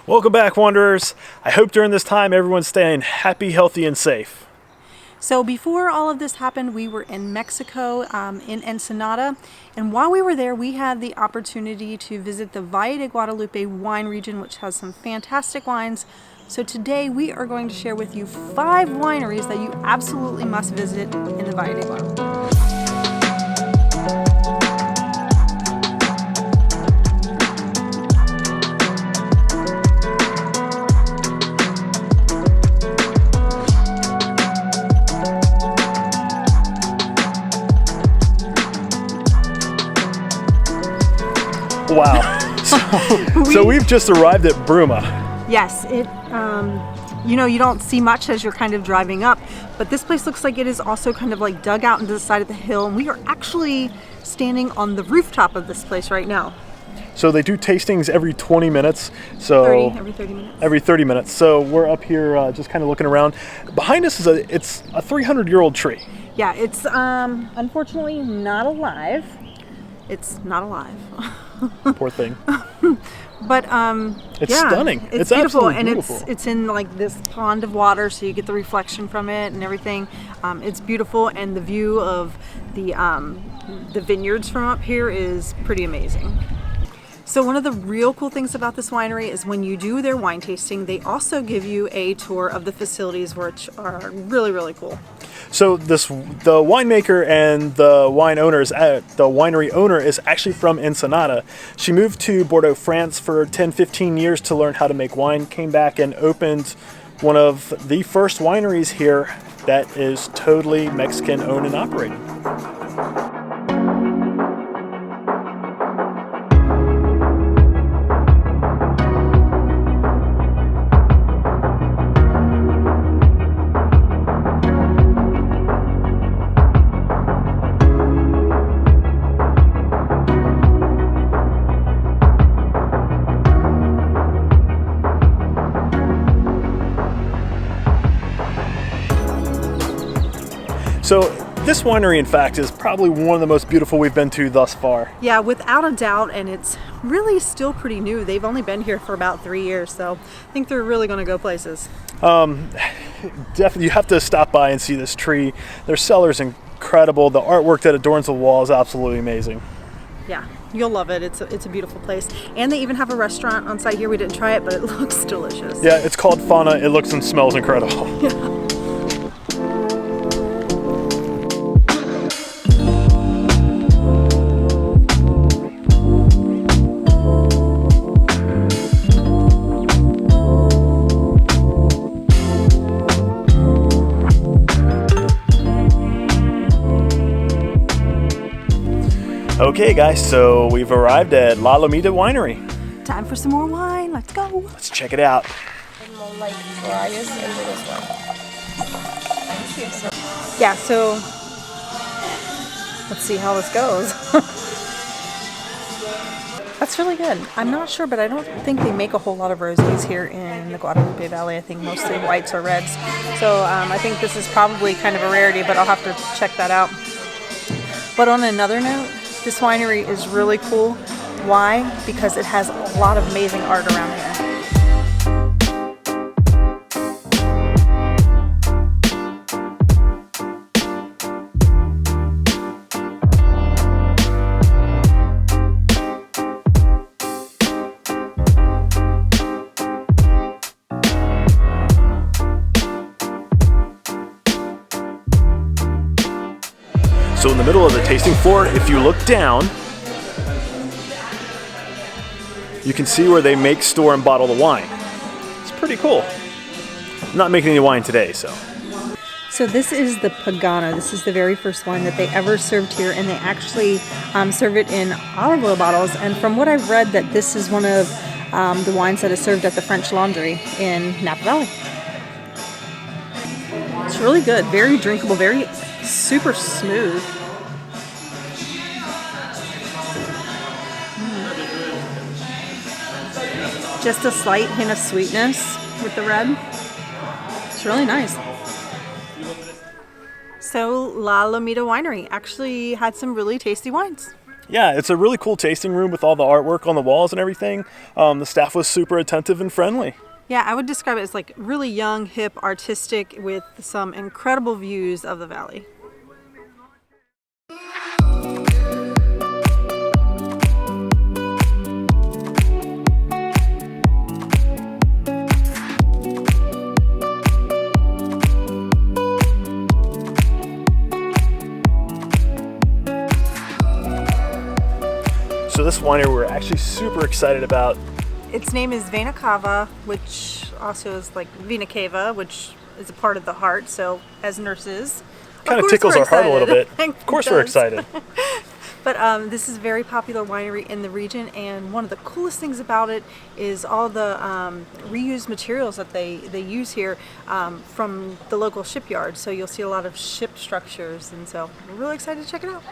Welcome back, Wanderers. I hope during this time everyone's staying happy, healthy, and safe. So before all of this happened, we were in Mexico, in Ensenada, and while we were there, we had the opportunity to visit the Valle de Guadelupe wine region, which has some fantastic wines. So today we are going to share with you 5 wineries that you absolutely must visit in the Valle de Guadelupe. Wow. So we've just arrived at Bruma. Yes, you don't see much as you're kind of driving up, but this place looks like it is also kind of like dug out into the side of the hill, and we are actually standing on the rooftop of this place right now. So they do tastings every 20 minutes. Every 30 minutes. Every 30 minutes. So we're up here just kind of looking around. Behind us is it's a 300-year-old tree. Yeah, it's unfortunately not alive. It's not alive. Poor thing. But it's stunning. It's beautiful, and it's in like this pond of water, so you get the reflection from it and everything. It's beautiful, and the view of the vineyards from up here is pretty amazing. So one of the real cool things about this winery is when you do their wine tasting, they also give you a tour of the facilities, which are really, really cool. So the winemaker and the winery owner is actually from Ensenada. She moved to Bordeaux, France for 10-15 years to learn how to make wine, came back and opened one of the first wineries here that is totally Mexican owned and operated. So this winery, in fact, is probably one of the most beautiful we've been to thus far. Yeah, without a doubt, and it's really still pretty new. They've only been here for about 3 years, so I think they're really going to go places. Definitely, you have to stop by and see this tree. Their cellar's incredible. The artwork that adorns the wall is absolutely amazing. Yeah, you'll love it. It's a beautiful place. And they even have a restaurant on site here. We didn't try it, but it looks delicious. Yeah, it's called Fauna. It looks and smells incredible. Yeah. Okay guys, so we've arrived at La Lomita Winery. Time for some more wine. Let's go. Let's check it out. Yeah, so let's see how this goes. That's really good. I'm not sure, but I don't think they make a whole lot of rosés here in the Guadalupe Valley. I think mostly whites or reds. So I think this is probably kind of a rarity, but I'll have to check that out. But on another note, this winery is really cool. Why? Because it has a lot of amazing art around here. So in the middle of the tasting floor, if you look down, you can see where they make, store, and bottle the wine. It's pretty cool. I'm not making any wine today, so. So this is the Pagano. This is the very first wine that they ever served here, and they actually serve it in olive oil bottles. And from what I've read, that this is one of the wines that is served at the French Laundry in Napa Valley. It's really good, very drinkable, very super smooth. Just a slight hint of sweetness with the red. It's really nice. So La Lomita Winery actually had some really tasty wines. Yeah, it's a really cool tasting room with all the artwork on the walls and everything. The staff was super attentive and friendly. Yeah, I would describe it as like really young, hip, artistic with some incredible views of the valley. So this winery we're actually super excited about. Its name is Vena Cava, which also is like Vena Cava, which is a part of the heart. So as nurses, Kind of tickles our heart a little bit. Of course we're excited. But this is a very popular winery in the region, and one of the coolest things about it is all the reused materials that they use here from the local shipyard. So you'll see a lot of ship structures, and so we're really excited to check it out.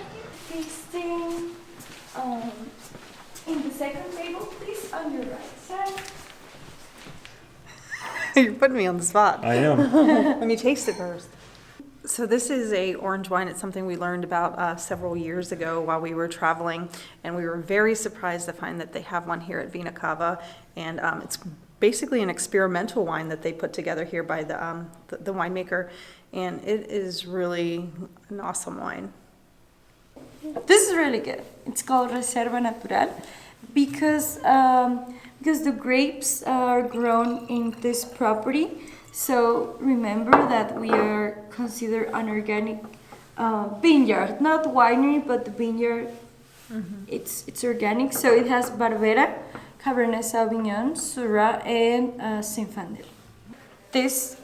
Tasting in the second table, please, on your right side. You're putting me on the spot. I am. Let me taste it first. So this is a orange wine. It's something we learned about several years ago while we were traveling, and we were very surprised to find that they have one here at Vena Cava, and it's basically an experimental wine that they put together here by the winemaker, and it is really an awesome wine. This is really good. It's called Reserva Natural because the grapes are grown in this property. So remember that we are considered an organic vineyard, not winery, but the vineyard. It's organic. So it has Barbera, Cabernet Sauvignon, Syrah, and Zinfandel. This,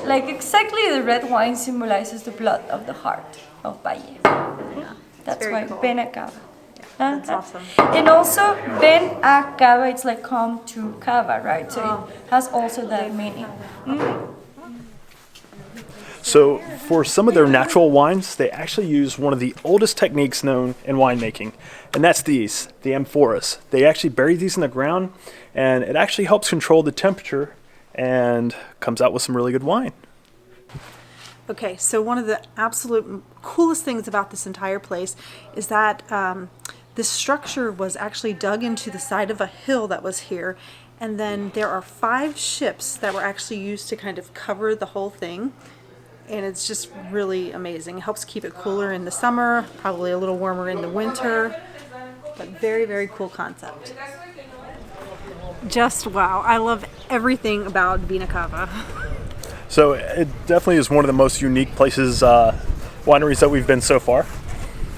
like exactly the red wine, symbolizes the blood of the heart of Valle. Yeah, That's very why cool. Vena Cava. That's awesome. And also Vena Cava, it's like come to Cava, right? So it has also that meaning. So for some of their natural wines, they actually use one of the oldest techniques known in winemaking, and that's these, the amphoras. They actually bury these in the ground, and it actually helps control the temperature and comes out with some really good wine. Okay, so one of the absolute coolest things about this entire place is that this structure was actually dug into the side of a hill that was here, and then there are 5 ships that were actually used to kind of cover the whole thing, and it's just really amazing. It helps keep it cooler in the summer, probably a little warmer in the winter, but very, very cool concept. Just wow, I love everything about Vena Cava. So it definitely is one of the most unique places, wineries that we've been so far.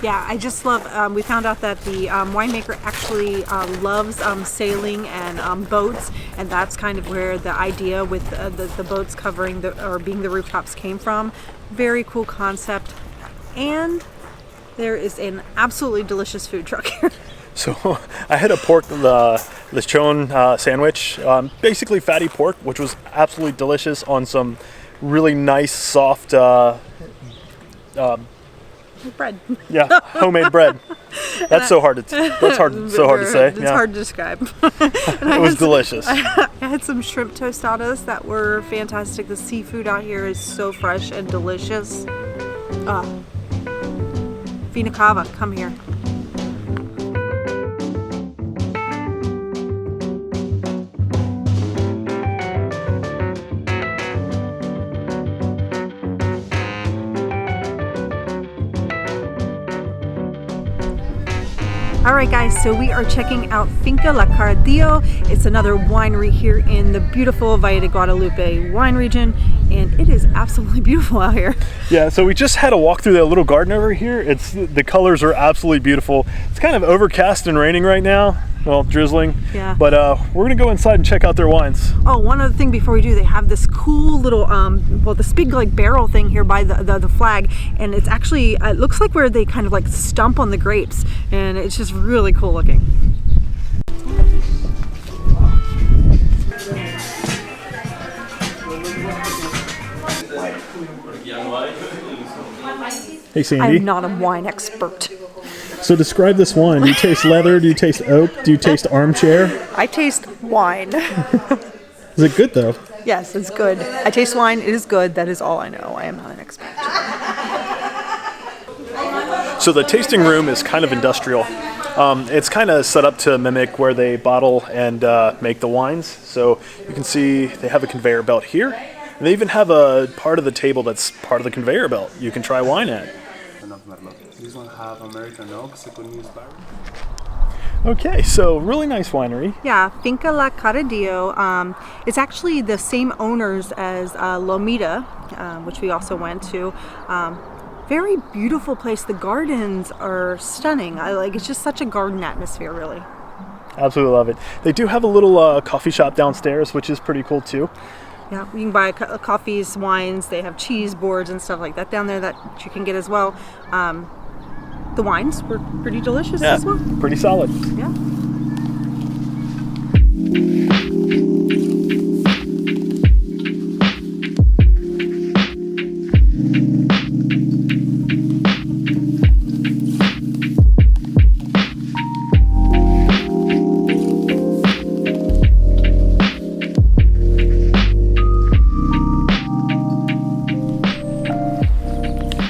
Yeah, I just love, we found out that the winemaker actually loves sailing and boats, and that's kind of where the idea with the boats covering or being the rooftops came from. Very cool concept. And there is an absolutely delicious food truck here. So I had a pork lechon sandwich, basically fatty pork, which was absolutely delicious on some really nice, soft Bread. yeah, homemade bread. That's so hard to say. It's Yeah. hard to describe. It was delicious. I had some shrimp tostadas that were fantastic. The seafood out here is so fresh and delicious. Vena Cava, come here. Alright guys, so we are checking out Finkle La Cardillo. It's another winery here in the beautiful Valle de Guadelupe wine region, and it is absolutely beautiful out here. Yeah, so we just had a walk through that little garden over here. The colors are absolutely beautiful. It's kind of overcast and raining right now. Well, drizzling. Yeah. But we're gonna go inside and check out their wines. Oh, one other thing before we do, they have this cool little, this big like barrel thing here by the flag, and it's actually, it looks like where they kind of like stump on the grapes, and it's just really cool looking. Hey Sandy. I'm not a wine expert. So describe this wine. Do you taste leather? Do you taste oak? Do you taste armchair? I taste wine. Is it good though? Yes, it's good. I taste wine. It is good. That is all I know. I am not an expert. So the tasting room is kind of industrial. It's kind of set up to mimic where they bottle and make the wines. So you can see they have a conveyor belt here. And they even have a part of the table that's part of the conveyor belt you can try wine at. These ones have American oak, Seconese barrel. Okay, so really nice winery. Yeah, Finca La Caradillo. It's actually the same owners as Lomita, which we also went to. Very beautiful place. The gardens are stunning. It's just such a garden atmosphere, really. Absolutely love it. They do have a little coffee shop downstairs, which is pretty cool too. Yeah, you can buy coffees, wines. They have cheese boards and stuff like that down there that you can get as well. The wines were pretty delicious as well. Pretty solid. Yeah.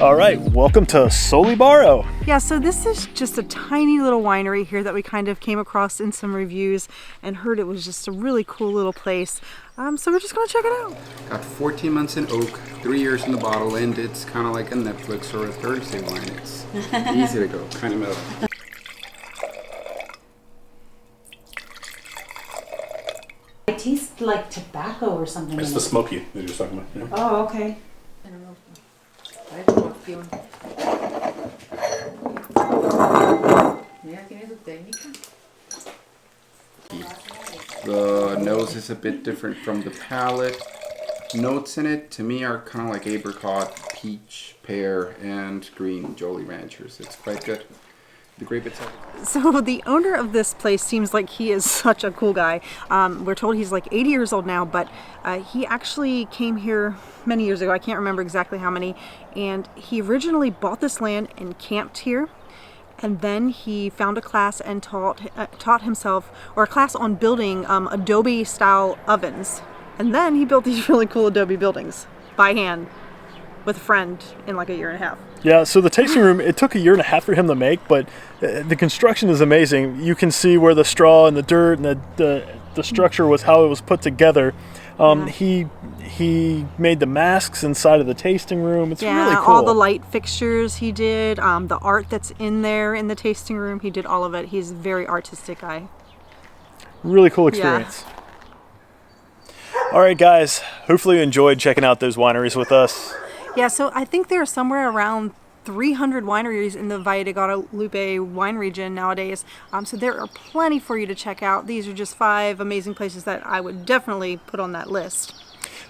All right, welcome to Solibaro. Yeah, so this is just a tiny little winery here that we kind of came across in some reviews and heard it was just a really cool little place. So we're just gonna check it out. Got 14 months in oak, 3 years in the bottle, and it's kind of like a Netflix or a Thursday wine. It's easy to go, kind of mellow. It tastes like tobacco or something. It's the smoky that you're talking about. Yeah. Oh, okay. I don't know. I don't know if you... Mira, tiene su técnica. The nose is a bit different from the palate. Notes in it, to me, are kind of like apricot, peach, pear, and green Jolly Ranchers. It's quite good. The grape itself. So the owner of this place seems like he is such a cool guy. We're told he's like 80 years old now, but he actually came here many years ago. I can't remember exactly how many. And he originally bought this land and camped here. And then he found a class and taught himself, or a class on building adobe style ovens. And then he built these really cool adobe buildings by hand with a friend in like a year and a half. Yeah, so the tasting room, it took a year and a half for him to make, but the construction is amazing. You can see where the straw and the dirt and the structure was, how it was put together. He made the masks inside of the tasting room. It's really cool. All the light fixtures he did, the art that's in there in the tasting room, he did all of it. He's a very artistic guy. Really cool experience. Yeah. All right, guys, hopefully you enjoyed checking out those wineries with us. Yeah, so I think there are somewhere around 300 wineries in the Valle de Guadalupe wine region nowadays. So there are plenty for you to check out. These are just 5 amazing places that I would definitely put on that list.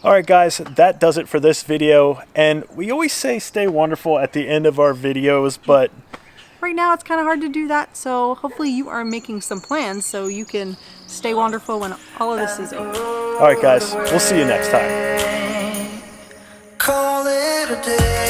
All right, guys, that does it for this video. And we always say stay wonderful at the end of our videos, but right now it's kind of hard to do that. So hopefully you are making some plans so you can stay wonderful when all of this is over. All right, guys, we'll see you next time. Call it a day.